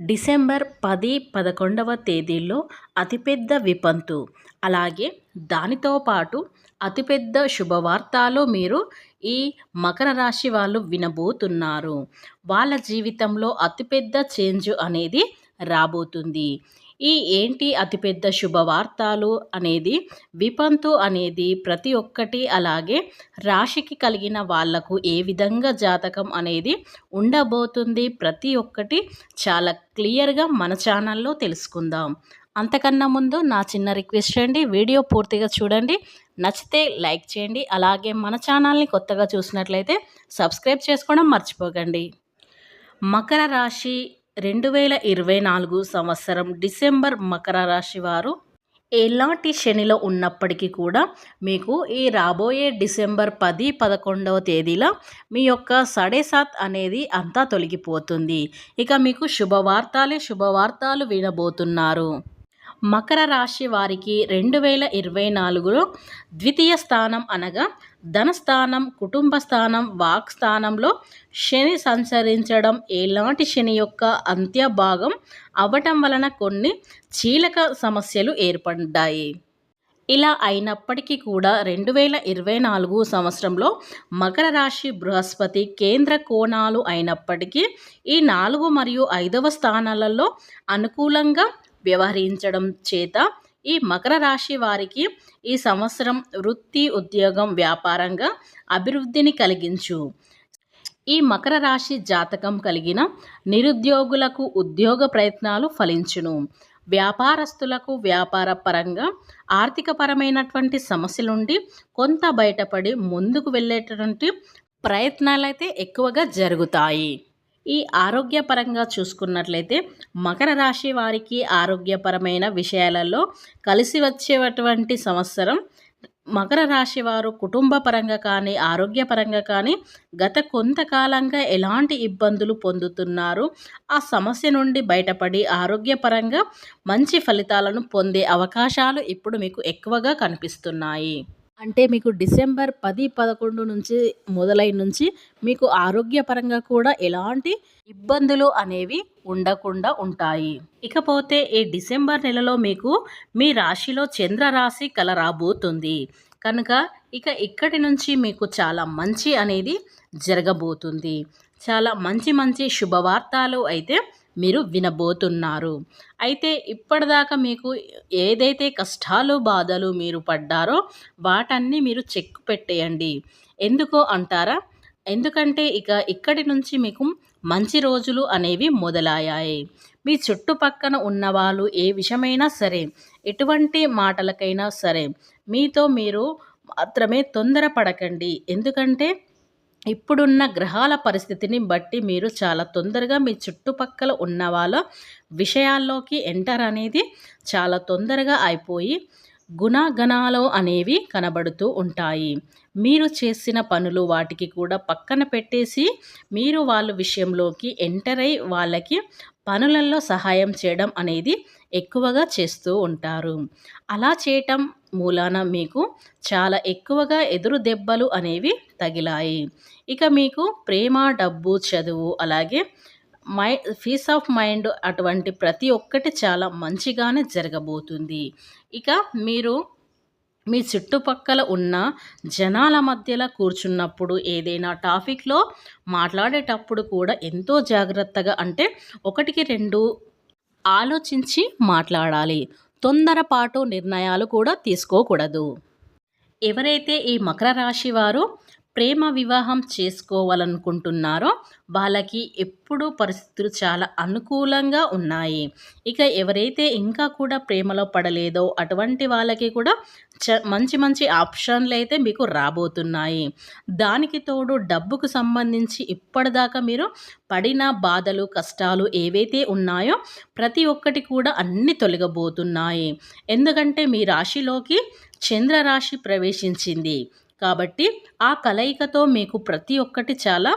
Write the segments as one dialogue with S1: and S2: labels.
S1: December 10, 11వ తేదీల్లో అతిపెద్ద విపంతు, అలాగే దానితో పాటు అతిపెద్ద శుభవార్తలు మీరు ఈ మకర రాశి వాళ్ళు వినబోతున్నారు. వాళ్ళ జీవితంలో అతిపెద్ద చేంజ్ అనేది రాబోతుంది. ఈ ఏంటి అతిపెద్ద శుభవార్తలు అనేది, విపంతు అనేది ప్రతి ఒక్కటి, అలాగే రాశికి కలిగిన వాళ్లకు ఏ విధంగా జాతకం అనేది ఉండబోతుంది, ప్రతి ఒక్కటి చాలా క్లియర్గా మన ఛానల్లో తెలుసుకుందాం. అంతకన్నా ముందు నా చిన్న రిక్వెస్ట్ అండి, వీడియో పూర్తిగా చూడండి, నచ్చితే లైక్ చేయండి, అలాగే మన ఛానల్ని కొత్తగా చూసినట్లయితే సబ్స్క్రైబ్ చేసుకోవడం మర్చిపోకండి. మకర రాశి 2024 సంవత్సరం డిసెంబర్ మకర రాశి వారు ఎలాంటి శనిలో ఉన్నప్పటికీ కూడా మీకు ఈ రాబోయే డిసెంబర్ 10, 11వ తేదీలో మీ యొక్క సడేసాత్ అనేది అంతా తొలగిపోతుంది. ఇక మీకు శుభవార్తలు వినబోతున్నారు. మకర రాశి వారికి 2024లో ద్వితీయ స్థానం అనగా ధనస్థానం, కుటుంబ స్థానం, వాక్ స్థానంలో శని సంచరించడం, ఎలాంటి శని యొక్క అంత్య భాగం అవ్వటం వలన కొన్ని చీలక సమస్యలు ఏర్పడ్డాయి. ఇలా అయినప్పటికీ కూడా 2024 సంవత్సరంలో మకర రాశి బృహస్పతి కేంద్ర కోణాలు అయినప్పటికీ ఈ 4 మరియు 5వ స్థానాలలో అనుకూలంగా వ్యవహరించడం చేత ఈ మకర రాశి వారికి ఈ సంవత్సరం వృత్తి, ఉద్యోగం, వ్యాపారంగా అభివృద్ధిని కలిగించు. ఈ మకర రాశి జాతకం కలిగిన నిరుద్యోగులకు ఉద్యోగ ప్రయత్నాలు ఫలించును. వ్యాపారస్తులకు వ్యాపార పరంగా ఆర్థికపరమైనటువంటి సమస్యల నుండి కొంత బయటపడి ముందుకు వెళ్ళేటటువంటి ప్రయత్నాలైతే ఎక్కువగా జరుగుతాయి. ఈ ఆరోగ్యపరంగా చూసుకున్నట్లయితే మకర రాశి వారికి ఆరోగ్యపరమైన విషయాలలో కలిసి వచ్చేటువంటి సంవత్సరం. మకర రాశి వారు కుటుంబ పరంగా కానీ, ఆరోగ్యపరంగా కానీ గత కొంతకాలంగా ఎలాంటి ఇబ్బందులు పొందుతున్నారు, ఆ సమస్య నుండి బయటపడి ఆరోగ్యపరంగా మంచి ఫలితాలను పొందే అవకాశాలు ఇప్పుడు మీకు ఎక్కువగా కనిపిస్తున్నాయి. అంటే మీకు డిసెంబర్ 10, 11 నుంచి మొదలై నుంచి మీకు ఆరోగ్యపరంగా కూడా ఎలాంటి ఇబ్బందులు అనేవి ఉండకుండా ఉంటాయి. ఇకపోతే ఈ డిసెంబర్ నెలలో మీకు మీ రాశిలో చంద్రరాశి రాబోతుంది కనుక ఇక్కడి నుంచి మీకు చాలా మంచి అనేది జరగబోతుంది. చాలా మంచి శుభవార్తలు అయితే మీరు వినబోతున్నారు. అయితే ఇప్పటిదాకా మీకు ఏదైతే కష్టాలు, బాధలు మీరు పడ్డారో వాటన్నీ మీరు చెక్ పెట్టేయండి. ఎందుకో అంటారా? ఎందుకంటే ఇక్కడి నుంచి మీకు మంచి రోజులు అనేవి మొదలయ్యాయి. మీ చుట్టుపక్కన ఉన్నవాళ్ళు ఏ విషయమైనా సరే, ఎటువంటి మాటలకైనా సరే మీతో మీరు మాత్రమే తొందరపడకండి. ఎందుకంటే ఇప్పుడున్న గ్రహాల పరిస్థితిని బట్టి మీరు చాలా తొందరగా మీ చుట్టుపక్కల ఉన్న వాళ్ళ విషయాల్లోకి ఎంటర్ అనేది చాలా తొందరగా అయిపోయి గుణగణాలు అనేవి కనబడుతూ ఉంటాయి. మీరు చేసిన పనులు వాటికి కూడా పక్కన పెట్టేసి మీరు వాళ్ళ విషయంలోకి ఎంటర్ అయి వాళ్ళకి పనులలో సహాయం చేయడం అనేది ఎక్కువగా చేస్తూ ఉంటారు. అలా చేయటం మూలాన మీకు చాలా ఎక్కువగా ఎదురు దెబ్బలు అనేవి తగిలాయి. ఇక మీకు ప్రేమ, డబ్బు, చదువు, అలాగే పీస్ ఆఫ్ మైండ్ అటువంటి ప్రతి ఒక్కటి చాలా మంచిగానే జరగబోతుంది. ఇక మీరు మీ చుట్టుపక్కల ఉన్న జనాల మధ్యలో కూర్చున్నప్పుడు ఏదైనా టాపిక్లో మాట్లాడేటప్పుడు కూడా ఎంతో జాగ్రత్తగా, అంటే 1కి 2 ఆలోచించి మాట్లాడాలి. తొందరపాటు నిర్ణయాలు కూడా తీసుకోకూడదు. ఎవరైతే ఈ మకర రాశి వారు ప్రేమ వివాహం చేసుకోవాలనుకుంటున్నారో వాళ్ళకి ఎప్పుడూ పరిస్థితులు చాలా అనుకూలంగా ఉన్నాయి. ఎవరైతే ఇంకా కూడా ప్రేమలో పడలేదో అటువంటి వాళ్ళకి కూడా మంచి ఆప్షన్లు అయితే మీకు రాబోతున్నాయి. దానికి తోడు డబ్బుకు సంబంధించి ఇప్పటిదాకా మీరు పడిన బాధలు, కష్టాలు ఏవైతే ఉన్నాయో ప్రతి ఒక్కటి కూడా అన్నీ తొలగబోతున్నాయి. ఎందుకంటే మీ రాశిలోకి చంద్రరాశి ప్రవేశించింది కాబట్టి ఆ కలయికతో మీకు ప్రతి ఒక్కటి చాలా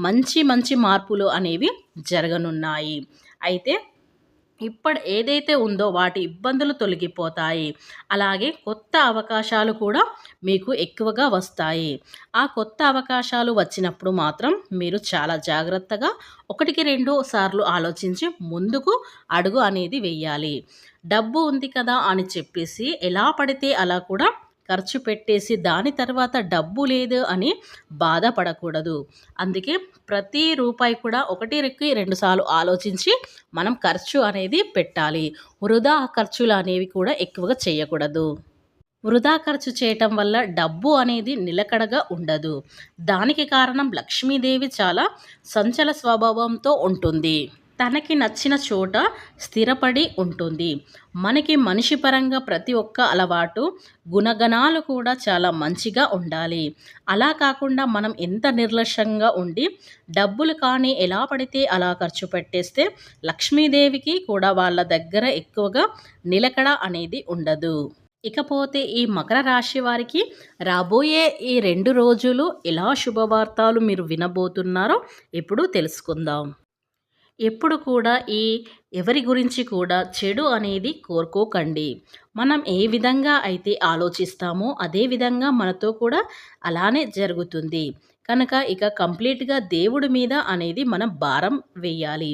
S1: మంచి మార్పులు అనేవి జరగనున్నాయి. అయితే ఏదైతే ఉందో వాటి ఇబ్బందులు తొలగిపోతాయి. అలాగే కొత్త అవకాశాలు కూడా మీకు ఎక్కువగా వస్తాయి. ఆ కొత్త అవకాశాలు వచ్చినప్పుడు మాత్రం మీరు చాలా జాగ్రత్తగా 1కి 2 సార్లు ఆలోచించి ముందుకు అడుగు అనేది వెయ్యాలి. డబ్బు ఉంది కదా అని చెప్పేసి ఎలా పడితే అలా కూడా ఖర్చు పెట్టేసి దాని తర్వాత డబ్బు లేదు అని బాధపడకూడదు. అందుకే ప్రతి రూపాయి కూడా 1కి 2 సార్లు ఆలోచించి మనం ఖర్చు అనేది పెట్టాలి. వృధా ఖర్చులు అనేవి కూడా ఎక్కువగా చేయకూడదు. వృధా ఖర్చు చేయటం వల్ల డబ్బు అనేది నిలకడగా ఉండదు. దానికి కారణం లక్ష్మీదేవి చాలా సంచల స్వభావంతో ఉంటుంది. తనకి నచ్చిన చోట స్థిరపడి ఉంటుంది. మనకి మనిషి పరంగా ప్రతి ఒక్క అలవాటు, గుణగణాలు కూడా చాలా మంచిగా ఉండాలి. అలా కాకుండా మనం ఎంత నిర్లక్ష్యంగా ఉండి డబ్బులు కానీ ఎలా పడితే అలా ఖర్చు పెట్టేస్తే లక్ష్మీదేవికి కూడా వాళ్ళ దగ్గర ఎక్కువగా నిలకడ అనేది ఉండదు. ఇకపోతే ఈ మకర రాశి వారికి రాబోయే ఈ 2 రోజులు ఎలా శుభవార్తలు మీరు వినబోతున్నారో ఇప్పుడు తెలుసుకుందాం. ఎప్పుడు కూడా ఎవరి గురించి కూడా చెడు అనేది కోరుకోకండి. మనం ఏ విధంగా అయితే ఆలోచిస్తామో అదే విధంగా మనతో కూడా అలానే జరుగుతుంది. కనుక ఇక కంప్లీట్‌గా దేవుడి మీద అనేది మనం భారం వేయాలి.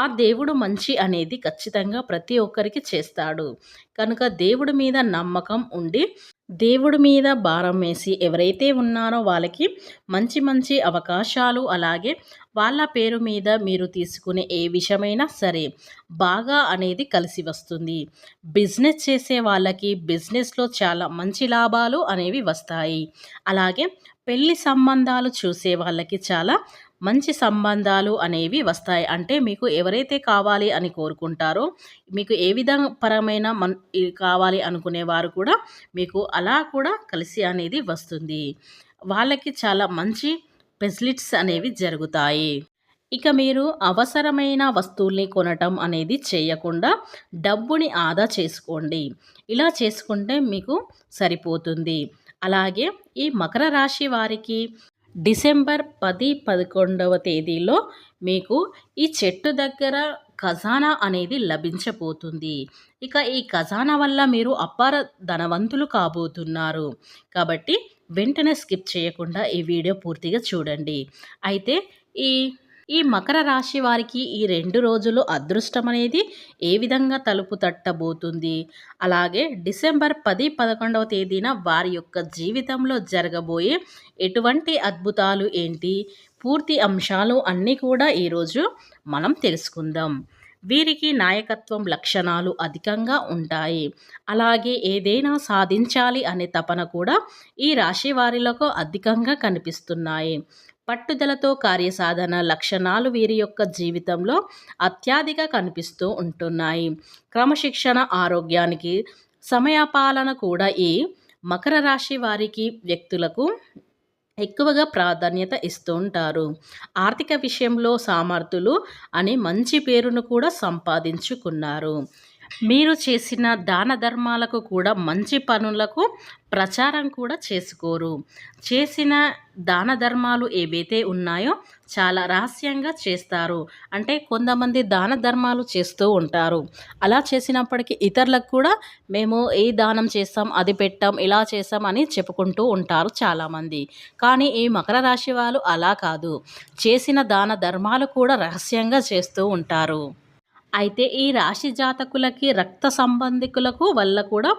S1: ఆ దేవుడు మంచి అనేది ఖచ్చితంగా ప్రతి ఒక్కరికి చేస్తాడు. కనుక దేవుడి మీద నమ్మకం ఉండి, దేవుడి మీద భారం వేసి ఎవరైతే ఉన్నారో వాళ్ళకి మంచి మంచి అవకాశాలు, అలాగే వాళ్ళ పేరు మీద మీరు తీసుకునే ఏ విషయమైనా సరే బాగా అనేది కలిసి వస్తుంది. బిజినెస్ చేసే వాళ్ళకి బిజినెస్‌లో చాలా మంచి లాభాలు అనేవి వస్తాయి. అలాగే పెళ్లి సంబంధాలు చూసే వాళ్ళకి చాలా మంచి సంబంధాలు అనేవి వస్తాయి. అంటే మీకు ఎవరైతే కావాలి అని కోరుకుంటారో, మీకు ఏ పరమైన కావాలి అనుకునేవారు కూడా మీకు అలా కూడా కలిసి అనేది వస్తుంది. వాళ్ళకి చాలా మంచి ఫెసిలిటీస్ అనేవి జరుగుతాయి. ఇక మీరు అవసరమైన వస్తువుల్ని కొనటం అనేది చేయకుండా డబ్బుని ఆదా చేసుకోండి. ఇలా చేసుకుంటే మీకు సరిపోతుంది. అలాగే ఈ మకర రాశి వారికి డిసెంబర్ 10, 11వ తేదీలో మీకు ఈ చెట్టు దగ్గర ఖజానా అనేది లభించబోతుంది. ఇక ఈ ఖజానా వల్ల మీరు అపార ధనవంతులు కాబోతున్నారు. కాబట్టి వెంటనే స్కిప్ చేయకుండా ఈ వీడియో పూర్తిగా చూడండి. అయితే ఈ ఈ మకర రాశి వారికి ఈ 2 రోజులు అదృష్టం అనేది ఏ విధంగా తలుపు తట్టబోతుంది, అలాగే డిసెంబర్ 10, 11వ తేదీన వారి యొక్క జీవితంలో జరగబోయే ఎటువంటి అద్భుతాలు ఏంటి, పూర్తి అంశాలు అన్నీ కూడా ఈరోజు మనం తెలుసుకుందాం. వీరికి నాయకత్వం లక్షణాలు అధికంగా ఉంటాయి. అలాగే ఏదైనా సాధించాలి అనే తపన కూడా ఈ రాశి వారిలో అధికంగా కనిపిస్తున్నాయి. పట్టుదలతో కార్యసాధన లక్షణాలు వీరి యొక్క జీవితంలో అత్యధిక కనిపిస్తూ ఉంటున్నాయి. క్రమశిక్షణ, ఆరోగ్యానికి సమయపాలన కూడా ఈ మకర రాశి వారికి వ్యక్తులకు ఎక్కువగా ప్రాధాన్యత ఇస్తూ ఉంటారు. ఆర్థిక విషయంలో సమర్థులు అనే మంచి పేరును కూడా సంపాదించుకున్నారు. మీరు చేసిన దాన ధర్మాలకు కూడా మంచి పనులకు ప్రచారం కూడా చేసుకోరు. చేసిన దాన ధర్మాలు ఏవైతే ఉన్నాయో చాలా రహస్యంగా చేస్తారు. అంటే కొంతమంది దాన ధర్మాలు చేస్తూ ఉంటారు. అలా చేసినప్పటికీ ఇతరులకు కూడా మేము ఈ దానం చేస్తాం, అది పెట్టాం, ఇలా చేస్తాం అని చెప్పుకుంటూ ఉంటారు చాలామంది. కానీ ఈ మకర రాశి వాళ్ళు అలా కాదు. చేసిన దాన ధర్మాలు కూడా రహస్యంగా చేస్తూ ఉంటారు. అయితే ఈ రాశి జాతకులకి రక్త సంబంధికులకు వల్ల కూడా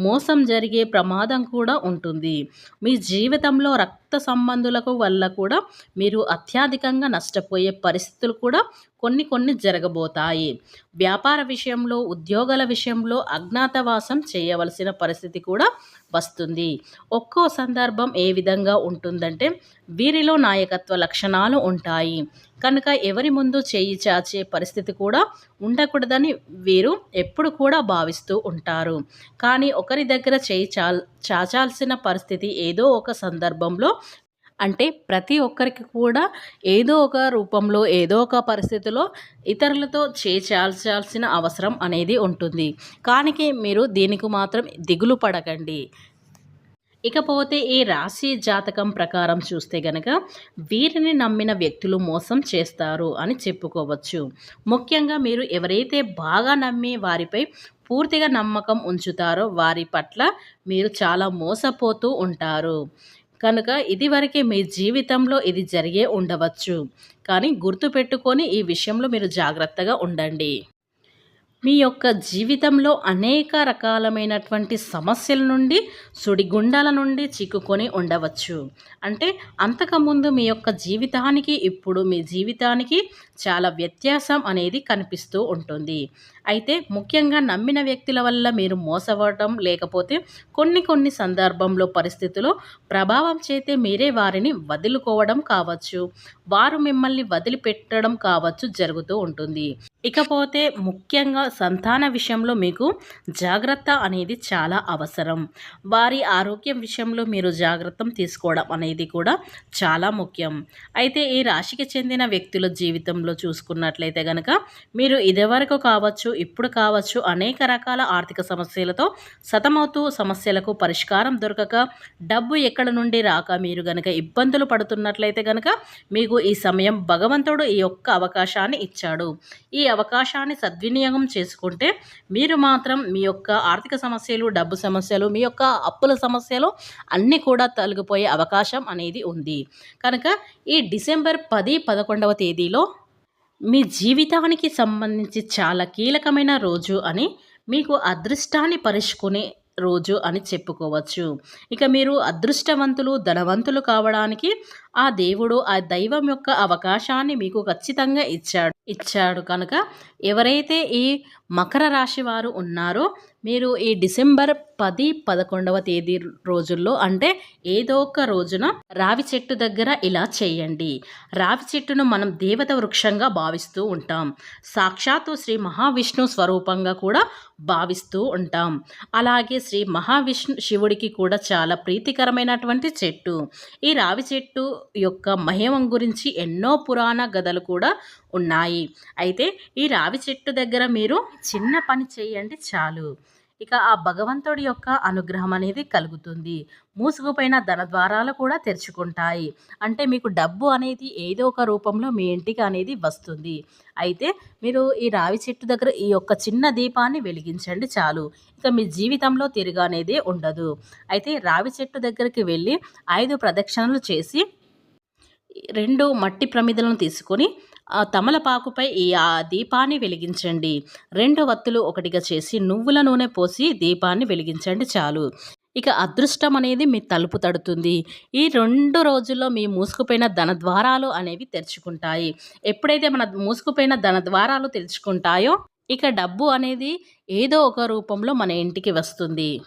S1: మోసం జరిగే ప్రమాదం కూడా ఉంటుంది. మీ జీవితంలో రక్త సంబంధులకు వల్ల కూడా మీరు అత్యధికంగా నష్టపోయే పరిస్థితులు కూడా కొన్ని జరగబోతాయి. వ్యాపార విషయంలో, ఉద్యోగాల విషయంలో అజ్ఞాతవాసం చేయవలసిన పరిస్థితి కూడా వస్తుంది. ఒక్కో సందర్భం ఏ విధంగా ఉంటుందంటే వీరిలో నాయకత్వ లక్షణాలు ఉంటాయి. కనుక ఎవరి ముందు చేయి చాచే పరిస్థితి కూడా ఉండకూడదని వీరు ఎప్పుడు కూడా భావిస్తూ ఉంటారు. కానీ ఒకరి దగ్గర చేయి చాచాల్సిన పరిస్థితి ఏదో ఒక సందర్భంలో, అంటే ప్రతి ఒక్కరికి కూడా ఏదో ఒక రూపంలో, ఏదో ఒక పరిస్థితిలో ఇతరులతో చేయాల్సిన అవసరం అనేది ఉంటుంది. కానీ మీరు దీనికి మాత్రం దిగులు పడకండి. ఇకపోతే ఈ రాశి జాతకం ప్రకారం చూస్తే గనక వీరిని నమ్మిన వ్యక్తులు మోసం చేస్తారు అని చెప్పుకోవచ్చు. ముఖ్యంగా మీరు ఎవరైతే బాగా నమ్మి వారిపై పూర్తిగా నమ్మకం ఉంచుతారో వారి పట్ల మీరు చాలా మోసపోతూ ఉంటారు. కనుక ఇదివరకే మీ జీవితంలో ఇది జరిగే ఉండవచ్చు. కానీ గుర్తుపెట్టుకొని ఈ విషయంలో మీరు జాగ్రత్తగా ఉండండి. మీ యొక్క జీవితంలో అనేక రకాలమైనటువంటి సమస్యల నుండి, సుడిగుండాల నుండి చిక్కుకొని ఉండవచ్చు. అంటే అంతకుముందు మీ యొక్క జీవితానికి, ఇప్పుడు మీ జీవితానికి చాలా వ్యత్యాసం అనేది కనిపిస్తూ ఉంటుంది. అయితే ముఖ్యంగా నమ్మిన వ్యక్తుల వల్ల మీరు మోసపోవటం, లేకపోతే కొన్ని సందర్భంలో పరిస్థితులు ప్రభావం చేతే మీరే వారిని వదులుకోవడం కావచ్చు, వారు మిమ్మల్ని వదిలిపెట్టడం కావచ్చు జరుగుతూ ఉంటుంది. ఇకపోతే ముఖ్యంగా సంతాన విషయంలో మీకు జాగ్రత్త అనేది చాలా అవసరం. వారి ఆరోగ్యం విషయంలో మీరు జాగ్రత్త తీసుకోవడం అనేది కూడా చాలా ముఖ్యం. అయితే ఈ రాశికి చెందిన వ్యక్తుల జీవితంలో చూసుకున్నట్లయితే గనక మీరు ఇదివరకు కావచ్చు, ఇప్పుడు కావచ్చు అనేక రకాల ఆర్థిక సమస్యలతో సతమవుతూ సమస్యలకు పరిష్కారం దొరకక, డబ్బు ఎక్కడ నుండి రాక మీరు గనక ఇబ్బందులు పడుతున్నట్లయితే గనక మీకు ఈ సమయం భగవంతుడు ఈ యొక్క అవకాశాన్ని ఇచ్చాడు. ఈ అవకాశాన్ని సద్వినియోగం చేసుకుంటే మీరు మాత్రం మీ యొక్క ఆర్థిక సమస్యలు, డబ్బు సమస్యలు, మీ యొక్క అప్పుల సమస్యలు అన్నీ కూడా తొలగిపోయే అవకాశం అనేది ఉంది. కనుక ఈ డిసెంబర్ 10, 11వ తేదీలో మీ జీవితానికి సంబంధించి చాలా కీలకమైన రోజు అని, మీకు అదృష్టాన్ని పరుచుకునే రోజు అని చెప్పుకోవచ్చు. ఇక మీరు అదృష్టవంతులు, ధనవంతులు కావడానికి ఆ దేవుడు, ఆ దైవం యొక్క అవకాశాన్ని మీకు ఖచ్చితంగా ఇచ్చాడు కనుక ఎవరైతే ఈ మకర రాశి వారు ఉన్నారో మీరు ఈ డిసెంబర్ 10, 11వ తేదీ రోజుల్లో, అంటే ఏదో ఒక రోజున రావి చెట్టు దగ్గర ఇలా చేయండి. రావి చెట్టును మనం దేవత వృక్షంగా భావిస్తూ ఉంటాం. సాక్షాత్తు శ్రీ మహావిష్ణు స్వరూపంగా కూడా భావిస్తూ ఉంటాం. అలాగే శ్రీ మహావిష్ణు శివుడికి కూడా చాలా ప్రీతికరమైనటువంటి చెట్టు. ఈ రావి చెట్టు యొక్క మహిమం గురించి ఎన్నో పురాణ గాథలు కూడా ఉన్నాయి. అయితే ఈ రావి చెట్టు దగ్గర మీరు చిన్న పని చేయండి చాలు. ఇక ఆ భగవంతుడి యొక్క అనుగ్రహం అనేది కలుగుతుంది. మూసుకుపోయిన ధన ద్వారాలు కూడా తెరుచుకుంటాయి. అంటే మీకు డబ్బు అనేది ఏదో ఒక రూపంలో మీ ఇంటికి అనేది వస్తుంది. అయితే మీరు ఈ రావి చెట్టు దగ్గర ఈ యొక్క చిన్న దీపాన్ని వెలిగించండి చాలు. ఇక మీ జీవితంలో తిరుగు అనేది ఉండదు. అయితే రావి చెట్టు దగ్గరికి వెళ్ళి 5 ప్రదక్షిణలు చేసి 2 మట్టి ప్రమిదలను తీసుకొని తమలపాకుపై ఆ దీపాన్ని వెలిగించండి. 2 వత్తులు ఒకటిగా చేసి నువ్వుల నూనె పోసి దీపాన్ని వెలిగించండి చాలు. ఇక అదృష్టం అనేది మీ తలుపు తడుతుంది. ఈ 2 రోజుల్లో మీ మూసుకుపోయిన ధన ద్వారాలు అనేవి తెరుచుకుంటాయి. ఎప్పుడైతే మన మూసుకుపోయిన ధన ద్వారాలు తెరుచుకుంటాయో ఇక డబ్బు అనేది ఏదో ఒక రూపంలో మన ఇంటికి వస్తుంది.